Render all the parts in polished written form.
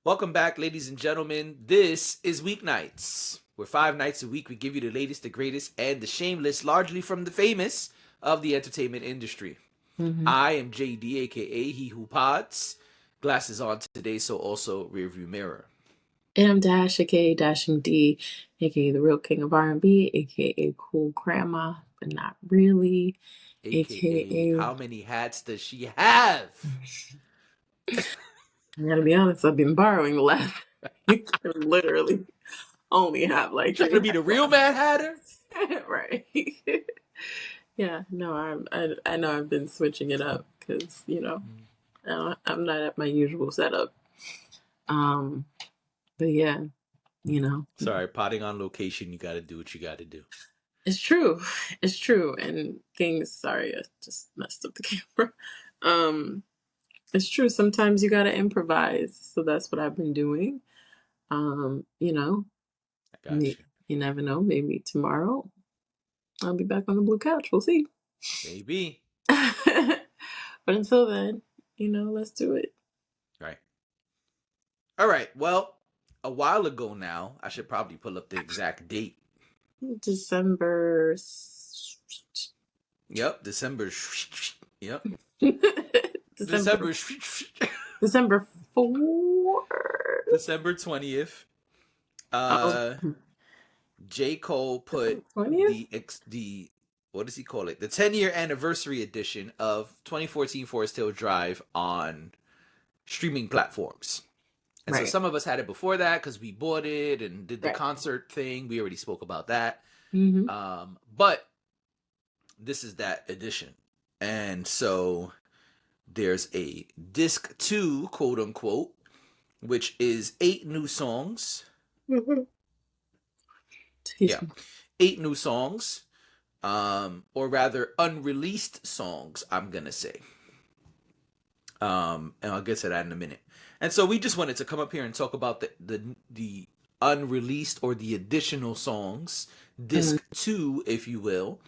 Welcome back, ladies and gentlemen. This is Weeknights, where 5 nights a week we give you the latest, the greatest, and the shameless, largely from the famous of the entertainment industry. Hmm. I am JD, aka He Who Pods. Glasses on today, so also rearview mirror. And I'm Dash, aka Dashing D, aka the real king of R&B, aka cool grandma, but not really, AKA, aka. how many hats does she have? I gotta be honest, I've been borrowing the last week. I literally only have You like trying three to be the real Mad Hatter? hats. Right. Yeah, no, I know I've been switching it up because I'm not at my usual setup. Um, but yeah, you know. Sorry, potting on location. You got to do what you got to do. It's true. It's true. And things, sorry, I just messed up the camera. Um, it's true. Sometimes you gotta improvise. So that's what I've been doing. Um, you know, I got you. you never know. Maybe tomorrow I'll be back on the blue couch. We'll see. Maybe. But until then, let's do it. Right. All right. Well, a while ago now, I should probably pull up the exact date. December. Yep, December. Yep, December. December. December 4th. December 20th. Oh, J. Cole put 20th? the what does he call it? The 10-year anniversary edition of 2014 Forest Hill Drive on streaming platforms. And so Right. some of us had it before that because we bought it and did the Right. concert thing. We already spoke about that. Mm-hmm. But this is that edition. And so there's a disc 2, quote unquote, which is 8 new songs. Mm-hmm. Yeah. 8 new songs. Or rather unreleased songs, I'm gonna say. And I'll get to that in a minute. And so we just wanted to come up here and talk about the unreleased or the additional songs, disc 2, if you will,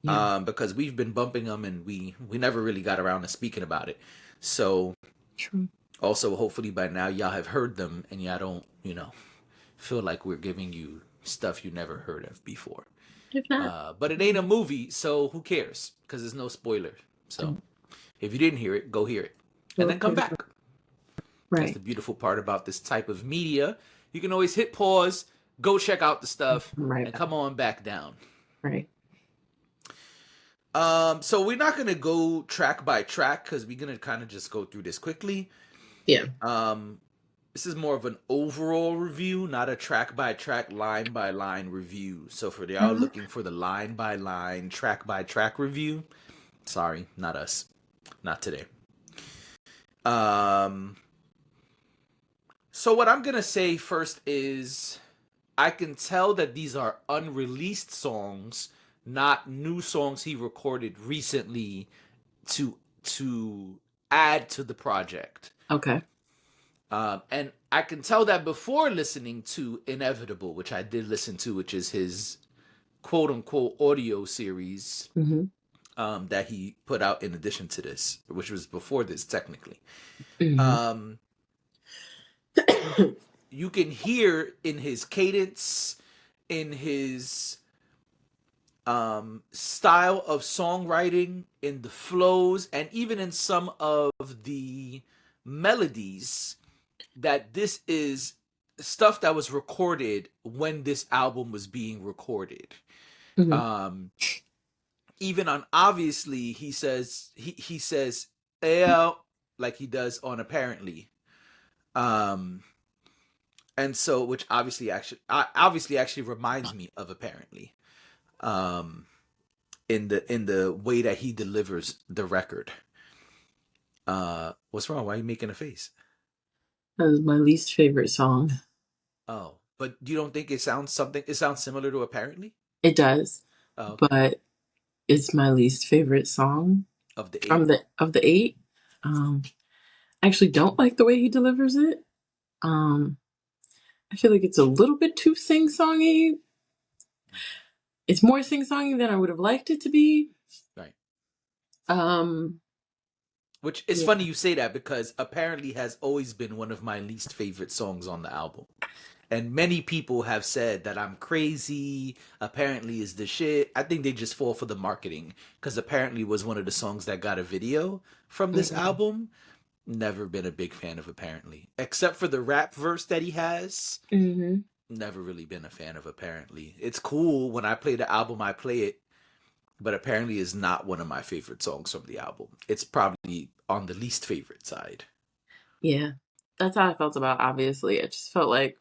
Yeah. because we've been bumping them and we never really got around to speaking about it. So True. also hopefully by now y'all have heard them and y'all don't feel like we're giving you stuff you never heard of before. If not, But it ain't a movie, so who cares? Because there's no spoiler. So if you didn't hear it, go hear it and then come back. That's right. the beautiful part about this type of media. You can always hit pause, go check out the stuff, Right. and come on back down. Right. So we're not gonna go track by track because we're gonna kind of just go through this quickly. Yeah. This is more of an overall review, not a track by track, line by line review. So for y'all looking for the line by line, track by track review, sorry, not us, not today. So what I'm gonna say first is I can tell that these are unreleased songs, not new songs he recorded recently to add to the project. Okay. And I can tell that before listening to Inevitable, which I did listen to, which is his quote unquote audio series Mm-hmm. that he put out in addition to this, which was before this technically. Mm-hmm. You can hear in his cadence, in his style of songwriting, in the flows, and even in some of the melodies that this is stuff that was recorded when this album was being recorded. Mm-hmm. Even on obviously he says "Ew," like he does on apparently. And so which obviously actually reminds me of apparently. In the way that he delivers the record. What's wrong? Why are you making a face? That was my least favorite song. Oh, but you don't think it sounds something? It sounds similar to apparently. It does, Oh, okay. but it's my least favorite song Of the from 8. the eight. I actually don't like the way he delivers it. Um, I feel like it's a little bit too sing-songy. It's more sing-songy than I would have liked it to be. Right. Um, Which is Yeah. funny you say that because apparently has always been one of my least favorite songs on the album. And many people have said that I'm crazy. Apparently is the shit. I think they just fall for the marketing because apparently was one of the songs that got a video from this Mm-hmm. album. Never been a big fan of apparently. Except for the rap verse that he has. Mm-hmm. Never really been a fan of apparently. It's cool when I play the album, I play it, but apparently is not one of my favorite songs from the album. It's probably on the least favorite side. Yeah. That's how I felt about obviously. I just felt like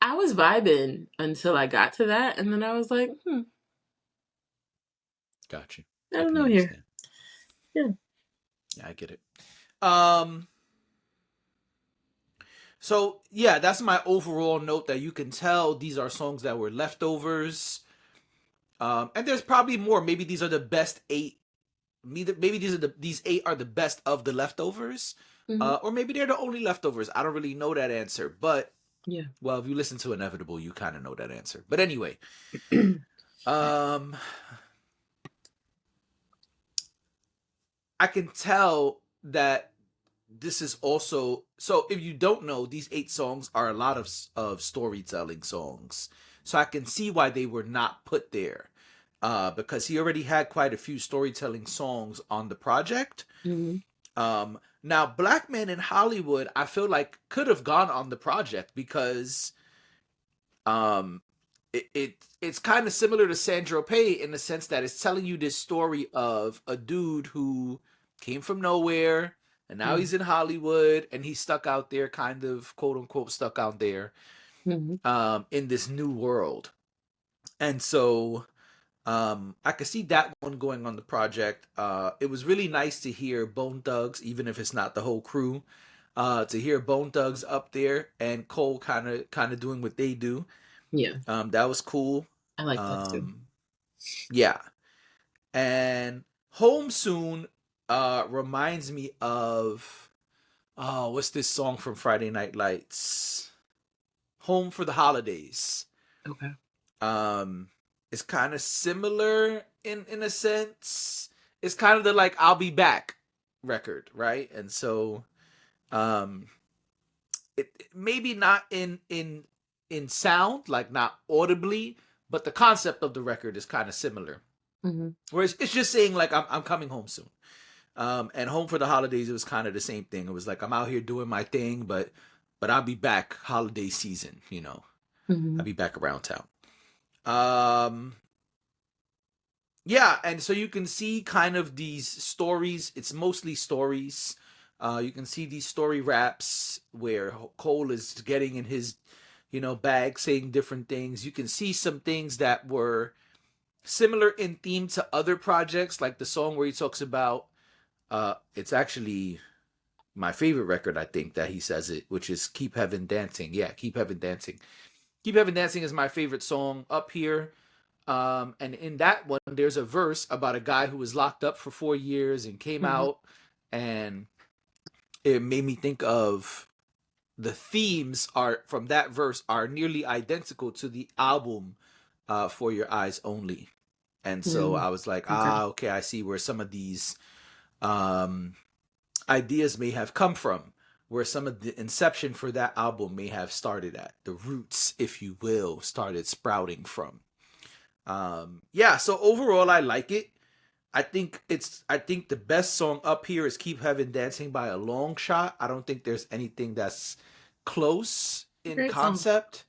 I was vibing until I got to that, and then I was like, Gotcha. I I don't can know here. understand. Yeah. Yeah, I get it. Um so yeah, that's my overall note that you can tell these are songs that were leftovers. And there's probably more. Maybe these are the best eight. Maybe these eight are the best of the leftovers. Mm-hmm. Or maybe they're the only leftovers. I don't really know that answer. But Yeah. well, if you listen to Inevitable, you kind of know that answer. But anyway, um I can tell that this is also so if you don't know, these eight songs are a lot of storytelling songs. So I can see why they were not put there. Because he already had quite a few storytelling songs on the project. Mm-hmm. Now Black Man in Hollywood, I feel like could have gone on the project because um it's kind of similar to Sandro Pay in the sense that it's telling you this story of a dude who came from nowhere and now Yeah. he's in Hollywood and he's stuck out there, kind of quote unquote stuck out there Mm-hmm. in this new world. And so I could see that one going on the project. It was really nice to hear Bone Thugs, even if it's not the whole crew, to hear Bone Thugs up there and Cole kind of doing what they do. Yeah. That was cool. I like that too. Um, yeah, and Home Soon reminds me of what's this song from Friday Night Lights? Home for the Holidays. Okay. Um, it's kind of similar in a sense. It's kind of the like I'll be back record, right? And so um it maybe not in sound, like not audibly, but the concept of the record is kind of similar. Mm-hmm. Whereas it's just saying like I'm coming home soon. And Home for the Holidays, it was kind of the same thing. It was like I'm out here doing my thing, but I'll be back holiday season, you know. Mm-hmm. I'll be back around town. Um yeah, and so you can see kind of these stories. It's mostly stories. You can see these story raps where Cole is getting in his, bag, saying different things. You can see some things that were similar in theme to other projects, like the song where he talks about. It's actually my favorite record, I think, that he says it, which is "Keep Heaven Dancing." Yeah, "Keep Heaven Dancing." "Keep Heaven Dancing" is my favorite song up here. And in that one, there's a verse about a guy who was locked up for 4 years and came Mm-hmm. out, and it made me think of the themes are from that verse are nearly identical to the album For Your Eyes Only. And so Mm-hmm. I was like, Okay. okay, I see where some of these um, ideas may have come from, where some of the inception for that album may have started at. The roots, if you will, started sprouting from. Yeah, so overall I like it. I think the best song up here is Keep Heaven Dancing by a long shot. I don't think there's anything that's close in Great song. concept.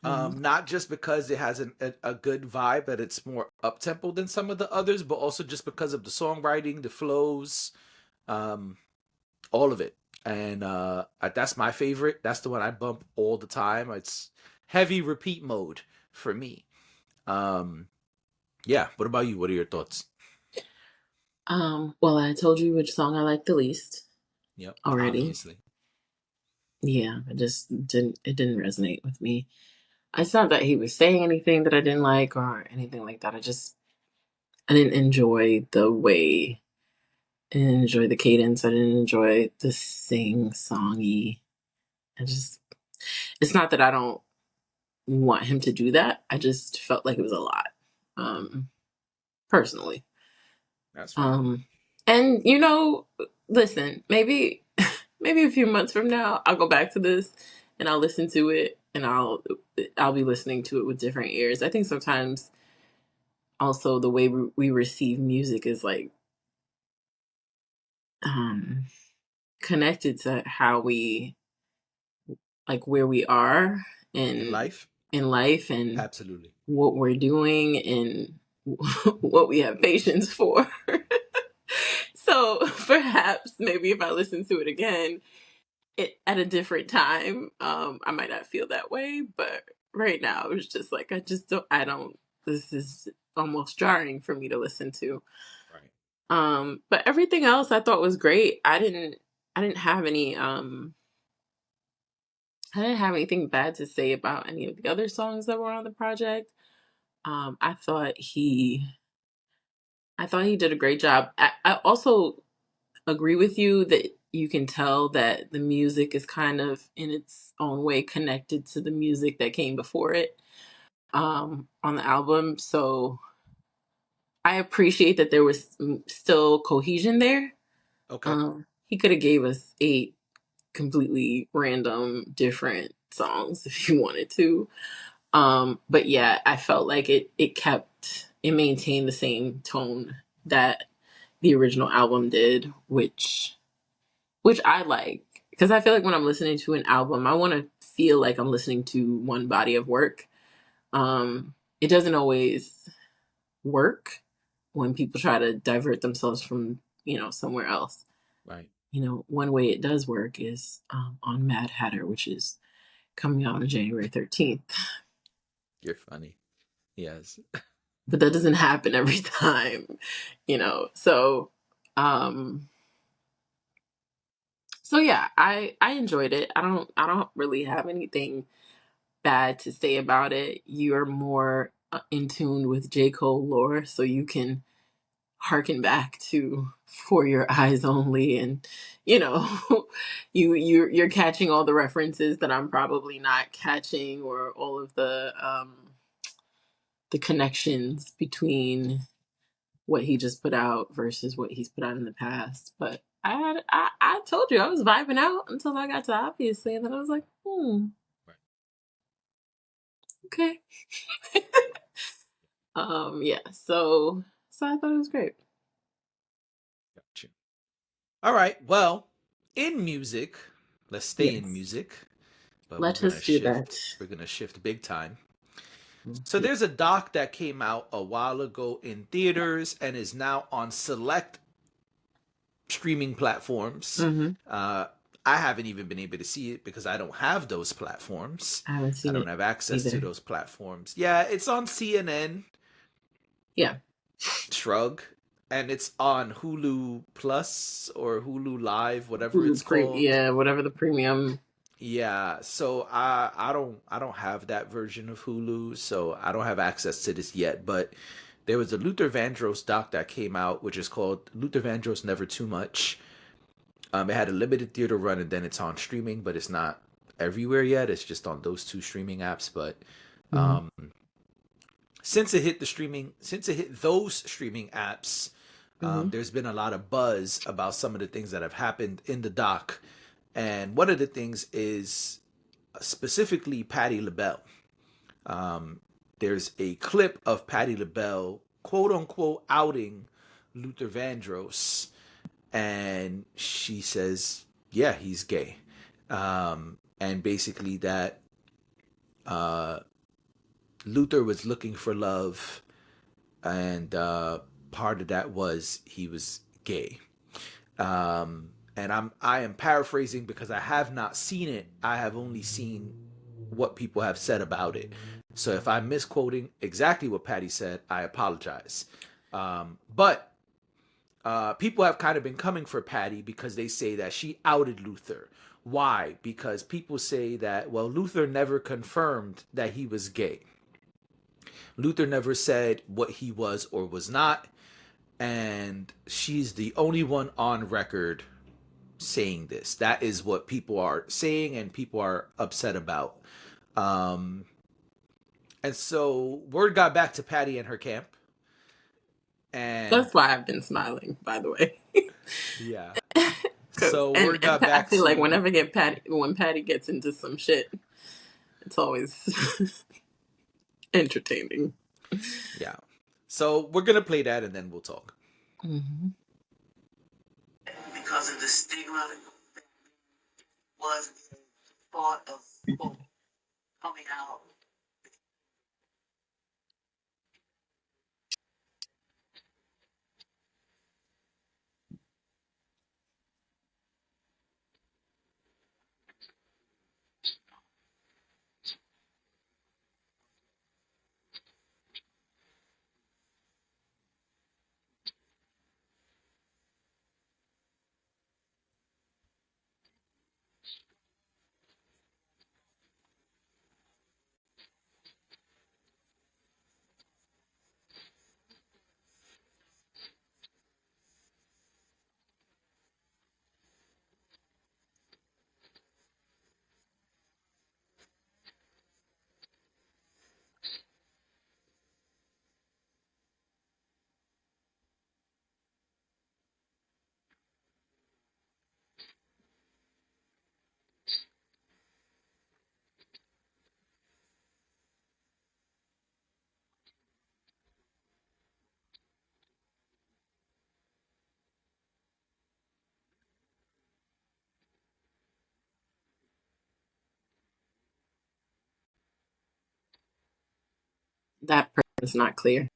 Mm-hmm. Not just because it has a good vibe, that it's more up tempo than some of the others, but also just because of the songwriting, the flows, um, all of it. And that's my favorite. That's the one I bump all the time. It's heavy repeat mode for me. Um, yeah. What about you? What are your thoughts? Well, I told you which song I like the least Yep, already. obviously. Yeah, it didn't resonate with me. It's not that he was saying anything that I didn't like or anything like that. I didn't enjoy the way, I didn't enjoy the cadence. I didn't enjoy the sing songy. I just, it's not that I don't want him to do that. I just felt like it was a lot, personally. That's fine. Um, and listen, maybe maybe a few months from now, I'll go back to this and I'll listen to it, and I'll be listening to it with different ears. I think sometimes also the way we receive music is like um connected to how we like where we are In in life, in life and absolutely. what we're doing and what we have patience for. So perhaps maybe if I listen to it again at a different time, I might not feel that way. But right now, it's just like I don't. This is almost jarring for me to listen to. Right. But everything else I thought was great. I didn't have any. I didn't have anything bad to say about any of the other songs that were on the project. Um, I thought he. I thought he did a great job. I also agree with you that you can tell that the music is kind of in its own way connected to the music that came before it on the album. So I appreciate that there was still cohesion there. Okay. He could have gave us 8 completely random different songs if he wanted to. But yeah, I felt like it maintained the same tone that the original album did, which I like because I feel like when I'm listening to an album, I want to feel like I'm listening to one body of work. It doesn't always work when people try to divert themselves from somewhere else. Right. One way it does work is on Mad Hatter, which is coming out on January 13th. You're funny. Yes. But that doesn't happen every time, So, um, so yeah, I enjoyed it. I don't really have anything bad to say about it. You're more in tune with J. Cole lore, so you can harken back to For Your Eyes Only, and you know, you're catching all the references that I'm probably not catching, or all of the connections between what he just put out versus what he's put out in the past. But I told you I was vibing out until I got to Obviously, and then I was like, Right. okay. Yeah, so I thought it was great. Gotcha. All right. Well, in music, let's stay in Yes. music, but we're Let gonna us do that. shift. We're gonna shift big time. So Yeah. there's a doc that came out a while ago in theaters and is now on select streaming platforms. Mm-hmm. Uh, I haven't even been able to see it because I don't have those platforms. I haven't I seen don't it have access to either. those platforms. Yeah, it's on CNN, Yeah. shrug, and it's on Hulu Plus or Hulu Live, whatever Hulu it's called. yeah, whatever the premium. Yeah, so I don't have that version of Hulu, so I don't have access to this yet. But there was a Luther Vandross doc that came out, which is called Luther Vandross Never Too Much. It had a limited theater run, and then it's on streaming, but it's not everywhere yet. It's just on those two streaming apps. But Mm-hmm. um, since it hit those streaming apps, Mm-hmm. there's been a lot of buzz about some of the things that have happened in the doc, and one of the things is specifically Patti LaBelle. Um, there's a clip of Patti LaBelle, quote unquote, outing Luther Vandross, and she says, "Yeah, he's gay," and basically that uh, Luther was looking for love, and part of that was he was gay. And I am paraphrasing because I have not seen it. I have only seen what people have said about it. So if I'm misquoting exactly what Patty said, I apologize. But people have kind of been coming for Patty because they say that she outed Luther. Why? Because people say that, well, Luther never confirmed that he was gay. Luther never said what he was or was not. And she's the only one on record saying this. That is what people are saying and people are upset about. Um, and so word got back to Patty and her camp. And That's why I've been smiling, by the way. yeah. Cause So word got I back feel like to when Patty gets into some shit, it's always entertaining. yeah. So we're gonna play that and then we'll talk. Mm-hmm. Because of the stigma that was the thought of quote, coming out. That part is not clear.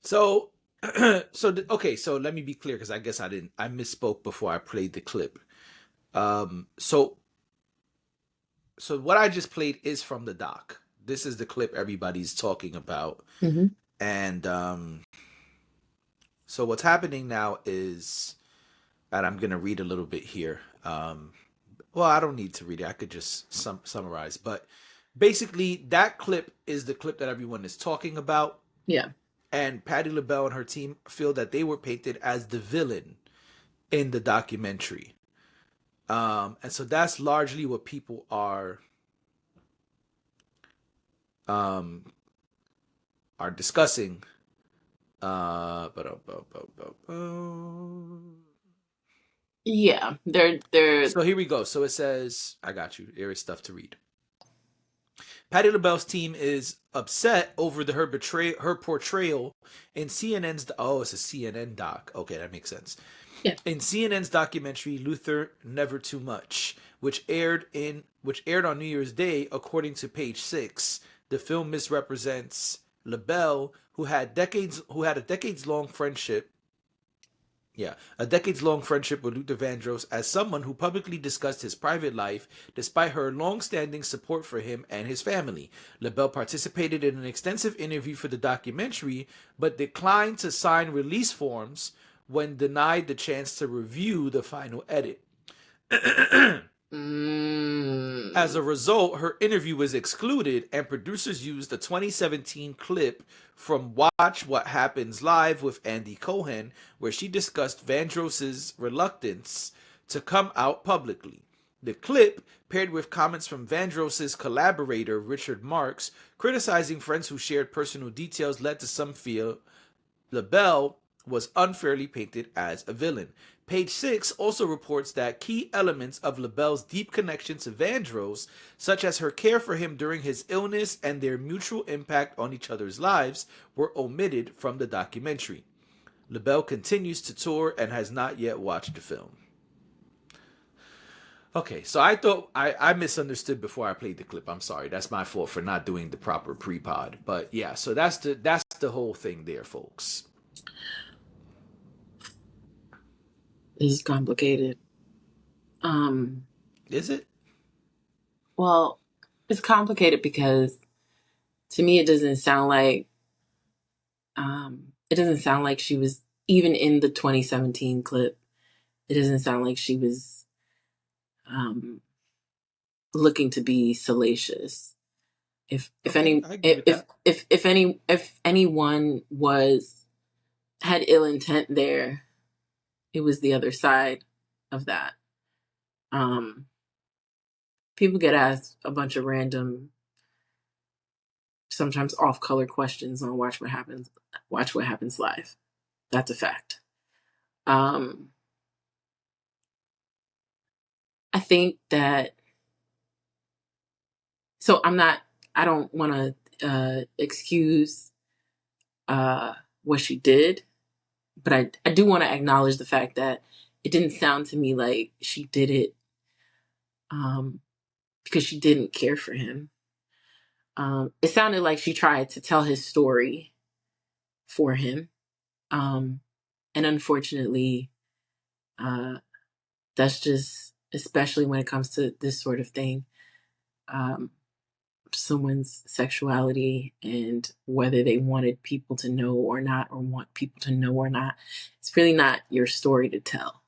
So okay, so let me be clear because I guess I misspoke before I played the clip. So what I just played is from the doc. This is the clip everybody's talking about. Mm-hmm. And so what's happening now is, and I'm gonna read a little bit here. Well, I don't need to read it. I could just summarize. But basically, that clip is the clip that everyone is talking about. Yeah. And Patti LaBelle and her team feel that they were painted as the villain in the documentary. And so that's largely what people um, are discussing. Yeah. They're So here we go. So it says, I got you. There is stuff to read. Patti LaBelle's team is upset over her portrayal in CNN's. Oh, it's a CNN doc. Okay, that makes sense. yeah. In CNN's documentary Luther Never Too Much, which aired on New Year's Day, according to Page 6, the film misrepresents LaBelle, who had a decades long friendship. Yeah, a decades long friendship with Luther Vandross as someone who publicly discussed his private life despite her long standing support for him and his family. LaBelle participated in an extensive interview for the documentary but declined to sign release forms when denied the chance to review the final edit. As a result, her interview was excluded, and producers used a 2017 clip from Watch What Happens Live with Andy Cohen, where she discussed Vandross's reluctance to come out publicly. The clip, paired with comments from Vandross's collaborator Richard Marks, criticizing friends who shared personal details, led to some feel LaBelle was unfairly painted as a villain. Page 6 also reports that key elements of LaBelle's deep connection to Vandross, such as her care for him during his illness and their mutual impact on each other's lives, were omitted from the documentary. LaBelle continues to tour and has not yet watched the film. Okay, so I thought I misunderstood before I played the clip. I'm sorry. That's my fault for not doing the proper pre-pod. But yeah, so that's the whole thing there, folks. This is complicated. Is it? Well, it's complicated because to me it doesn't sound like she was even in the 2017 clip. It doesn't sound like she was looking to be salacious. If Okay, any I agree with that. if anyone had ill intent there, it was the other side of that. Um, People get asked a bunch of random, sometimes off color questions on Watch What Happens. Watch What Happens Live. That's a fact. Um, I think that, so I'm not. I don't want to excuse what she did, but I do want to acknowledge the fact that it didn't sound to me like she did it um, because she didn't care for him. It sounded like she tried to tell his story for him. And unfortunately, uh, that's just, especially when it comes to this sort of thing, um, someone's sexuality and whether they wanted people to know or not, or want people to know or not, it's really not your story to tell.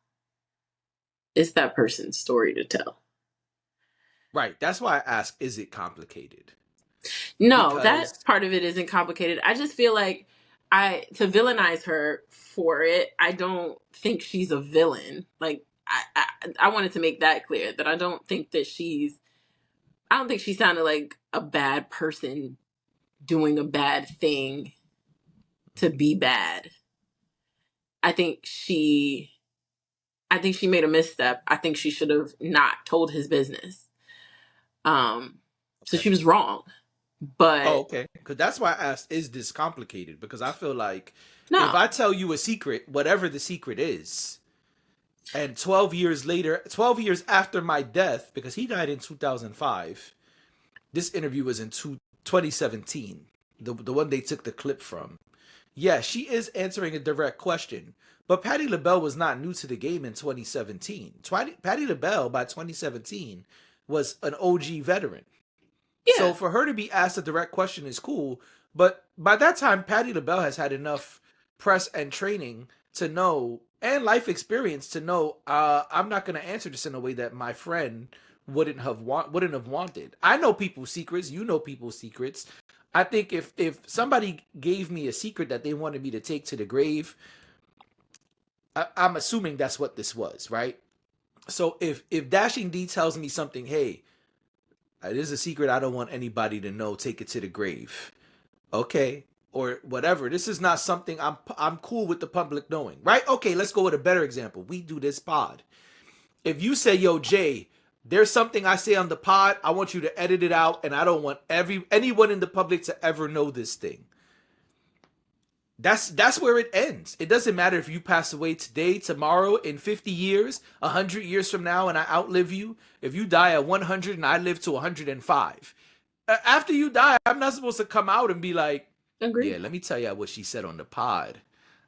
It's that person's story to tell. Right. That's why I ask, is it complicated? No, Because that part of it isn't complicated. I just feel like to villainize her for it, I don't think she's a villain. Like I wanted to make that clear, that I don't think she sounded like a bad person doing a bad thing to be bad. I think she made a misstep. I think she should have not told his business. So okay. she was wrong. Oh, But okay. Because that's why I asked, is this complicated? Because I feel like if no. I tell you a secret, whatever the secret is, and 12 years later, 12 years after my death, because he died in 2005, this interview was in 2017, the one they took the clip from. Yeah, she is answering a direct question. But Patti LaBelle was not new to the game in 2017. Patti LaBelle, by 2017, was an OG veteran. So Yeah, for her to be asked a direct question is cool, but by that time, Patti LaBelle has had enough press and training to know, and life experience to know, I'm not going to answer this in a way that my friend wouldn't have wanted. I know people's secrets. You know people's secrets. I think if somebody gave me a secret that they wanted me to take to the grave, I'm assuming that's what this was, right? So if Dashing D tells me something, hey, it is a secret I don't want anybody to know. Take it to the grave. Okay. Or whatever. This is not something I'm cool with the public knowing. Right? Okay, let's go with a better example. We do this pod. If you say, yo, Jay, there's something I say on the pod, I want you to edit it out, and I don't want anyone in the public to ever know this thing. That's where it ends. It doesn't matter if you pass away today, tomorrow, in 50 years, 100 years from now, and I outlive you. If you die at 100 and I live to 105, after you die, I'm not supposed to come out and be like, yeah, agreed. let me tell you what she said on the pod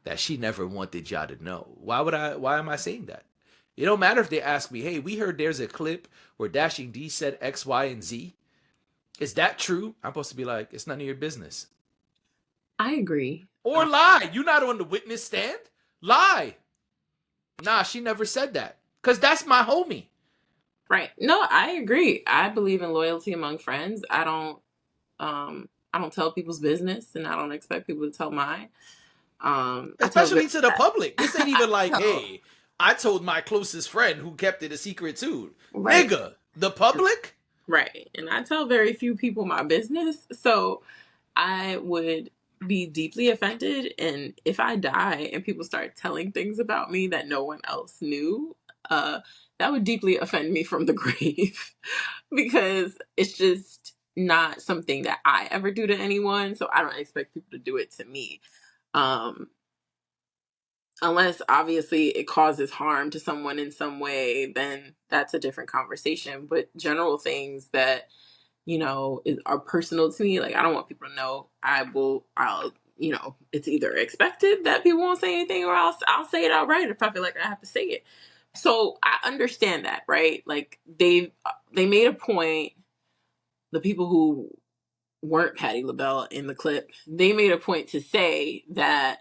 that she never wanted y'all to know. Why am I saying that? It don't matter if they ask me, hey, we heard there's a clip where Dashing D said X, Y, and Z. Is that true? I'm supposed to be like, it's none of your business. I agree. Or lie. You're not on the witness stand. Lie. Nah, she never said that. Cause that's my homie. Right. No, I agree. I believe in loyalty among friends. I don't tell people's business, and I don't expect people to tell mine. I tell Especially to the public. This ain't I even like, tell hey, I told my closest friend who kept it a secret too. right. Nigga, the public? Right. And I tell very few people my business. So I would be deeply offended. And if I die and people start telling things about me that no one else knew, that would deeply offend me from the grave because it's just not something that I ever do to anyone. So I don't expect people to do it to me. Um, Unless obviously it causes harm to someone in some way, then that's a different conversation. But general things that are personal to me. Like, I don't want people to know. I'll, it's either expected that people won't say anything, or I'll say it outright if I feel like I have to say it. So I understand that, right? Like, they made a point, the people who weren't Patti LaBelle in the clip, they made a point to say that,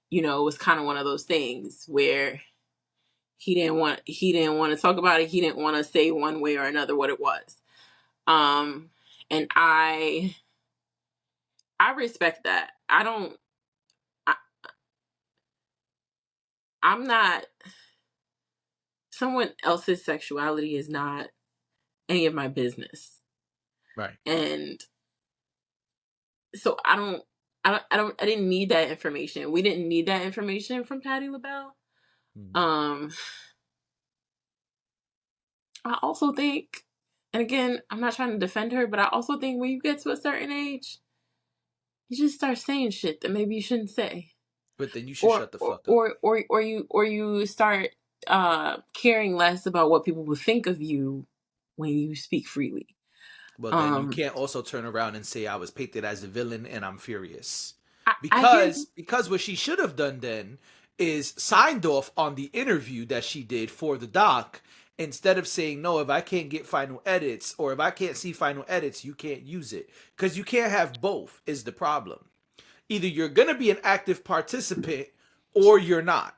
it was kind of one of those things where, he didn't want to talk about it. He didn't want to say one way or another what it was. And I respect that. I, I'm not, someone else's sexuality is not any of my business. Right. And so I didn't need that information. We didn't need that information from Patti LaBelle. Um, I also think, and again, I'm not trying to defend her, but I also think when you get to a certain age, you just start saying shit that maybe you shouldn't say. But then you should shut the fuck up. Or you start caring less about what people will think of you when you speak freely. Well, then you can't also turn around and say I was painted as a villain and I'm furious. I hear. Because what she should have done then is signed off on the interview that she did for the doc instead of saying, no, if I can't get final edits or if I can't see final edits, you can't use it. Because you can't have both is the problem. Either you're going to be an active participant or you're not.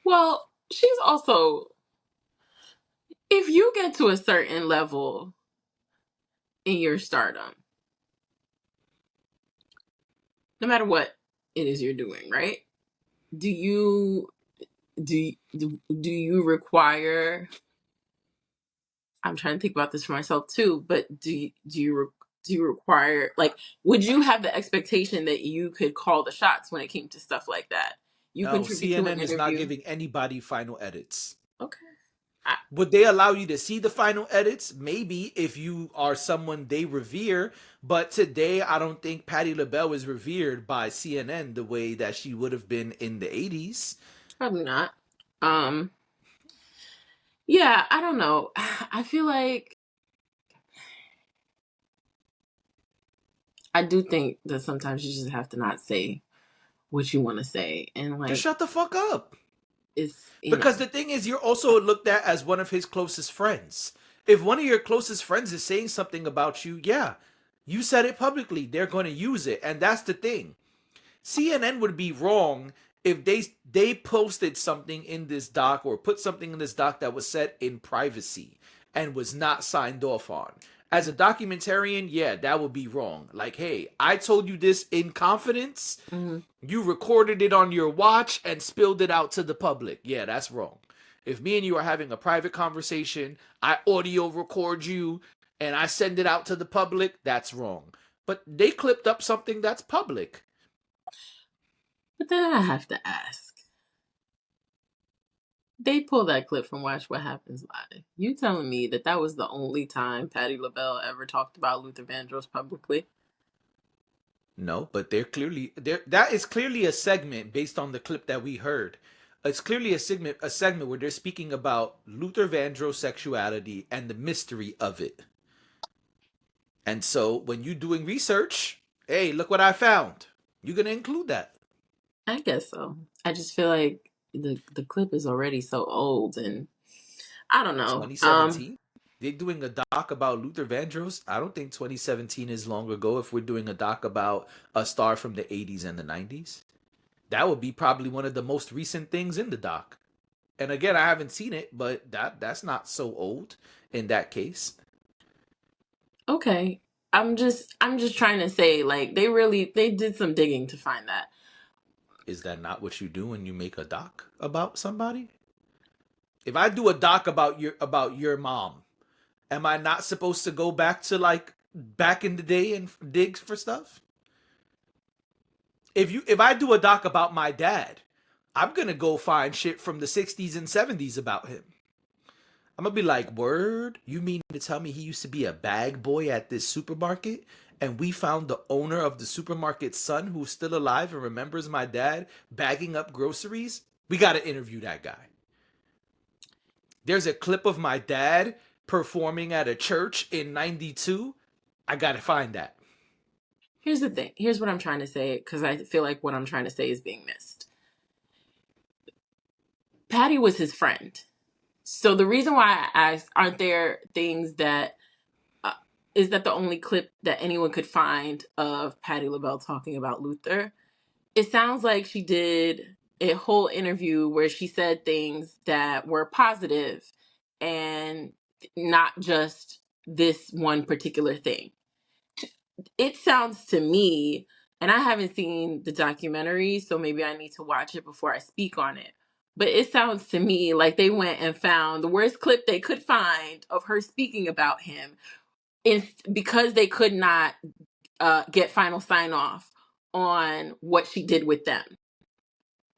Well, she's also, if you get to a certain level in your stardom, no matter what it is you're doing, right? Do you require? I'm trying to think about this for myself too, but do you require, like, would you have the expectation that you could call the shots when it came to stuff like that? You No, contribute to an CNN is not interview. giving anybody final edits. Okay. Would they allow you to see the final edits? Maybe if you are someone they revere. But today, I don't think Patti LaBelle is revered by CNN the way that she would have been in the 80s. Probably not. Yeah, I don't know. I feel like I do think that sometimes you just have to not say what you want to say, and Just like, shut the fuck up. it's, Because the thing is, you're also looked at as one of his closest friends. If one of your closest friends is saying something about you, yeah, you said it publicly. They're going to use it. And that's the thing. CNN would be wrong if they posted something in this doc or put something in this doc that was said in privacy and was not signed off on. As a documentarian, yeah, that would be wrong. Like, hey, I told you this in confidence. Mhm. You recorded it on your watch and spilled it out to the public. Yeah, that's wrong. If me and you are having a private conversation, I audio record you and I send it out to the public, that's wrong. But they clipped up something that's public. But then I have to ask. They pulled that clip from Watch What Happens Live. You telling me that that was the only time Patti LaBelle ever talked about Luther Vandross publicly? No, but that is clearly a segment based on the clip that we heard. It's clearly a segment where they're speaking about Luther Vandross' sexuality and the mystery of it. And so when you're doing research, hey, look what I found. You're gonna include that. I guess so. I just feel like the clip is already so old, and I don't know. 2017. They're doing a doc about Luther Vandross. I don't think 2017 is long ago if we're doing a doc about a star from the 80s and the 90s. That would be probably one of the most recent things in the doc. And again, I haven't seen it, but that's not so old in that case. Okay. I'm just trying to say, like, they did some digging to find that. Is that not what you do when you make a doc about somebody? If I do a doc about your mom, am I not supposed to go back to like back in the day and dig for stuff? If I do a doc about my dad, I'm gonna go find shit from the 60s and 70s about him. I'm gonna be like, word? You mean to tell me he used to be a bag boy at this supermarket? And we found the owner of the supermarket's son who's still alive and remembers my dad bagging up groceries? We gotta interview that guy. There's a clip of my dad performing at a church in 92. I gotta find that. Here's the thing. Here's what I'm trying to say, because I feel like what I'm trying to say is being missed. Patty was his friend. So the reason why I asked, aren't there things that is that the only clip that anyone could find of Patti LaBelle talking about Luther? It sounds like she did a whole interview where she said things that were positive and not just this one particular thing. It sounds to me, and I haven't seen the documentary, so maybe I need to watch it before I speak on it. But it sounds to me like they went and found the worst clip they could find of her speaking about him, because they could not get final sign off on what she did with them.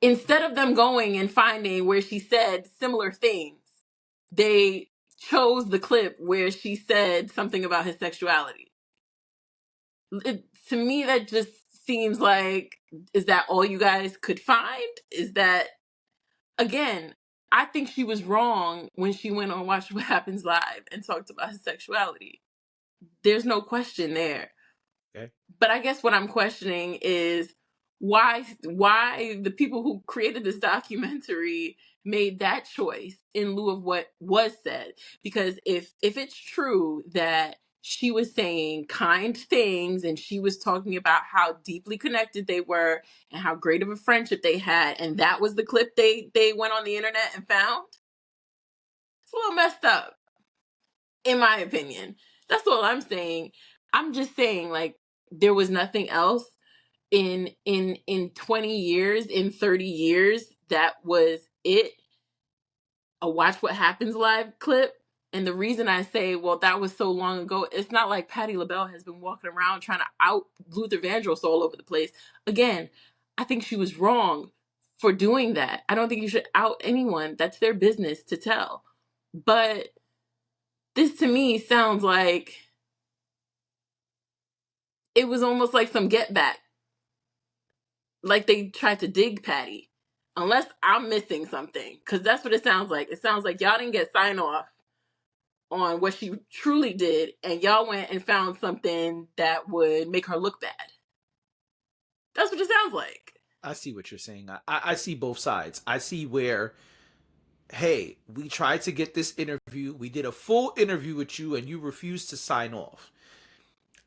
Instead of them going and finding where she said similar things, they chose the clip where she said something about his sexuality. To me, that just seems like, is that all you guys could find? Is that, again, I think she was wrong when she went on Watch What Happens Live and talked about his sexuality. There's no question there. Okay. But I guess what I'm questioning is why the people who created this documentary made that choice in lieu of what was said. Because if it's true that she was saying kind things and she was talking about how deeply connected they were and how great of a friendship they had, and that was the clip they went on the internet and found, it's a little messed up, in my opinion. That's all I'm saying. I'm just saying, like, there was nothing else in 20 years, in 30 years, that was it. A Watch What Happens Live clip. And the reason I say, well, that was so long ago, it's not like Patti LaBelle has been walking around trying to out Luther Vandross all over the place. Again, I think she was wrong for doing that. I don't think you should out anyone. That's their business to tell. But this to me sounds like it was almost like some get back. Like they tried to dig Patty. Unless I'm missing something. Because that's what it sounds like. It sounds like y'all didn't get sign off on what she truly did. And y'all went and found something that would make her look bad. That's what it sounds like. I see what you're saying. I see both sides. I see where, hey, we tried to get this interview. We did a full interview with you and you refused to sign off.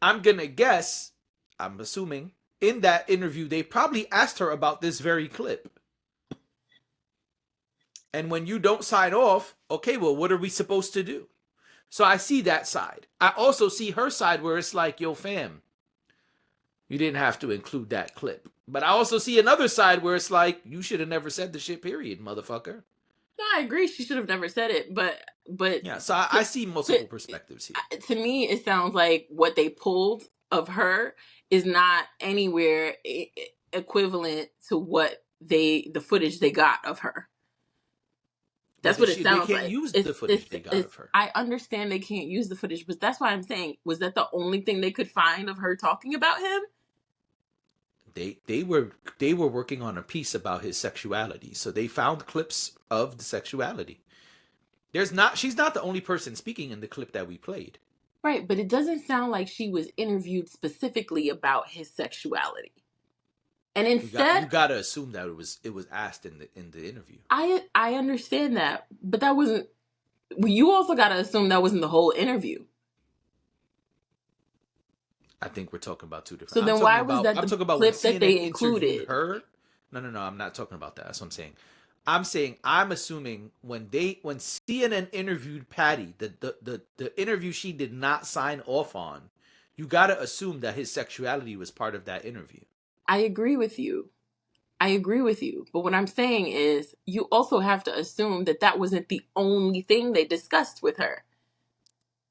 I'm going to guess, I'm assuming, in that interview, they probably asked her about this very clip. And when you don't sign off, okay, well, what are we supposed to do? So I see that side. I also see her side where it's like, yo, fam, you didn't have to include that clip. But I also see another side where it's like, you should have never said the shit, period, motherfucker. No, I agree. She should have never said it. But yeah, so I see multiple perspectives here. To me, it sounds like what they pulled of her is not anywhere equivalent to what the footage they got of her. That's what it sounds like. They can't use the footage they got of her. I understand they can't use the footage, but that's why I'm saying, was that the only thing they could find of her talking about him? They were working on a piece about his sexuality, so they found clips of the sexuality. She's not the only person speaking in the clip that we played. Right, but it doesn't sound like she was interviewed specifically about his sexuality. And instead, you gotta assume that it was asked in the interview. I understand that, but that wasn't. You also gotta assume that wasn't the whole interview. I think we're talking about two different. So then, why was that the clip that they included? Her? No, I'm not talking about that. That's what I'm saying. I'm assuming when CNN interviewed Patty, the interview she did not sign off on, you gotta assume that his sexuality was part of that interview. I agree with you. But what I'm saying is, you also have to assume that that wasn't the only thing they discussed with her.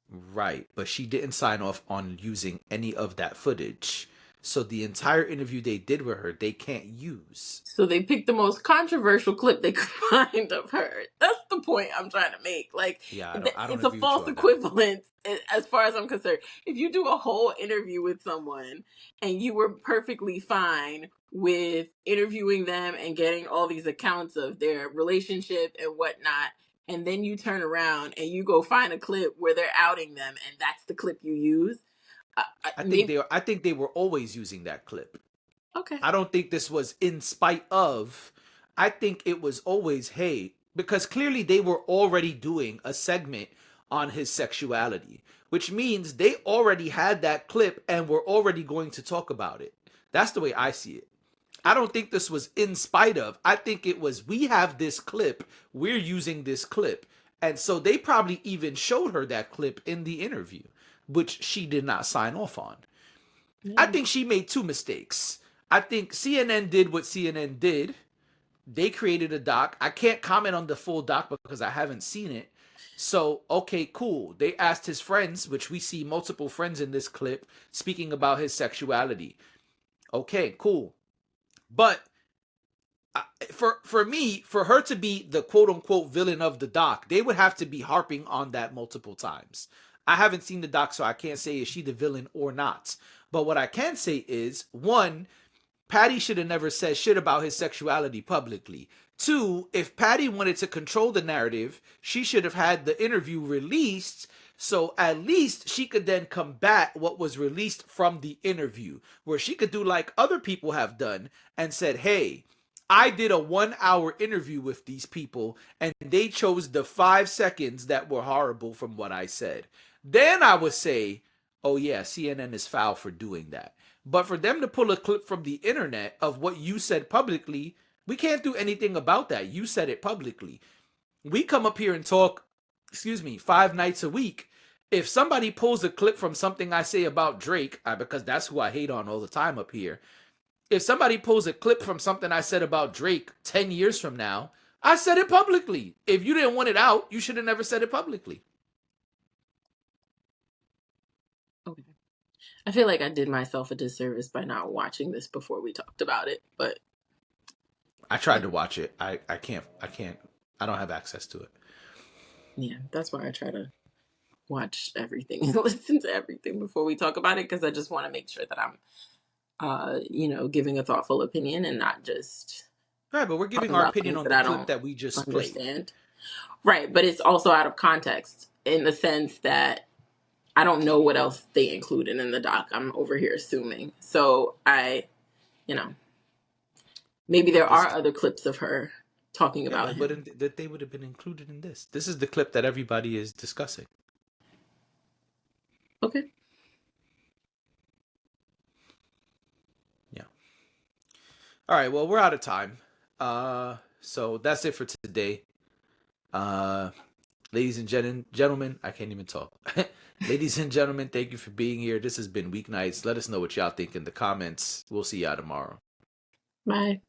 Right, but she didn't sign off on using any of that footage. So the entire interview they did with her, they can't use. So they picked the most controversial clip they could find of her. That's the point I'm trying to make. Like, yeah, I don't it's a false equivalent as far as I'm concerned. If you do a whole interview with someone and you were perfectly fine with interviewing them and getting all these accounts of their relationship and whatnot, and then you turn around and you go find a clip where they're outing them, and that's the clip you use. I think they were always using that clip. Okay. I don't think this was in spite of. I think it was always, hey, because clearly they were already doing a segment on his sexuality, which means they already had that clip and were already going to talk about it. That's the way I see it. I don't think this was in spite of. I think it was, we have this clip, we're using this clip. And so they probably even showed her that clip in the interview, which she did not sign off on. I Yeah. think she made two mistakes. I think CNN did what CNN did. They created a doc. I can't comment on the full doc because I haven't seen it. So, okay, cool. They asked his friends, which we see multiple friends in this clip, speaking about his sexuality. Okay, cool. But for me, for her to be the quote unquote villain of the doc, they would have to be harping on that multiple times. I haven't seen the doc, so I can't say is she the villain or not. But what I can say is, one, Patty should have never said shit about his sexuality publicly. Two, if Patty wanted to control the narrative, she should have had the interview released so at least she could then combat what was released from the interview, where she could do like other people have done and said, hey, I did a 1 hour interview with these people and they chose the 5 seconds that were horrible from what I said. Then I would say, oh yeah, CNN is foul for doing that. But for them to pull a clip from the internet of what you said publicly, we can't do anything about that. You said it publicly. We come up here and talk, 5 nights a week. If somebody pulls a clip from something I say about Drake, because that's who I hate on all the time up here. If somebody pulls a clip from something I said about Drake 10 years from now, I said it publicly. If you didn't want it out, you should have never said it publicly. Okay. I feel like I did myself a disservice by not watching this before we talked about it, but I tried to watch it. I can't. I don't have access to it. yeah, that's why I try to watch everything and listen to everything before we talk about it, because I just want to make sure that I'm giving a thoughtful opinion and not just Right, but we're giving talking our about opinion things on that the I clip don't that we just played. understand. Right, but it's also out of context in the sense that I don't know what else they included in the doc. I'm over here assuming. So maybe there are other clips of her talking about him. But they would have been included in this. This is the clip that everybody is discussing. Okay. Yeah. All right. Well, we're out of time. So that's it for today. Ladies and gentlemen, I can't even talk. Ladies and gentlemen, thank you for being here. This has been Weeknights. Let us know what y'all think in the comments. We'll see y'all tomorrow. Bye.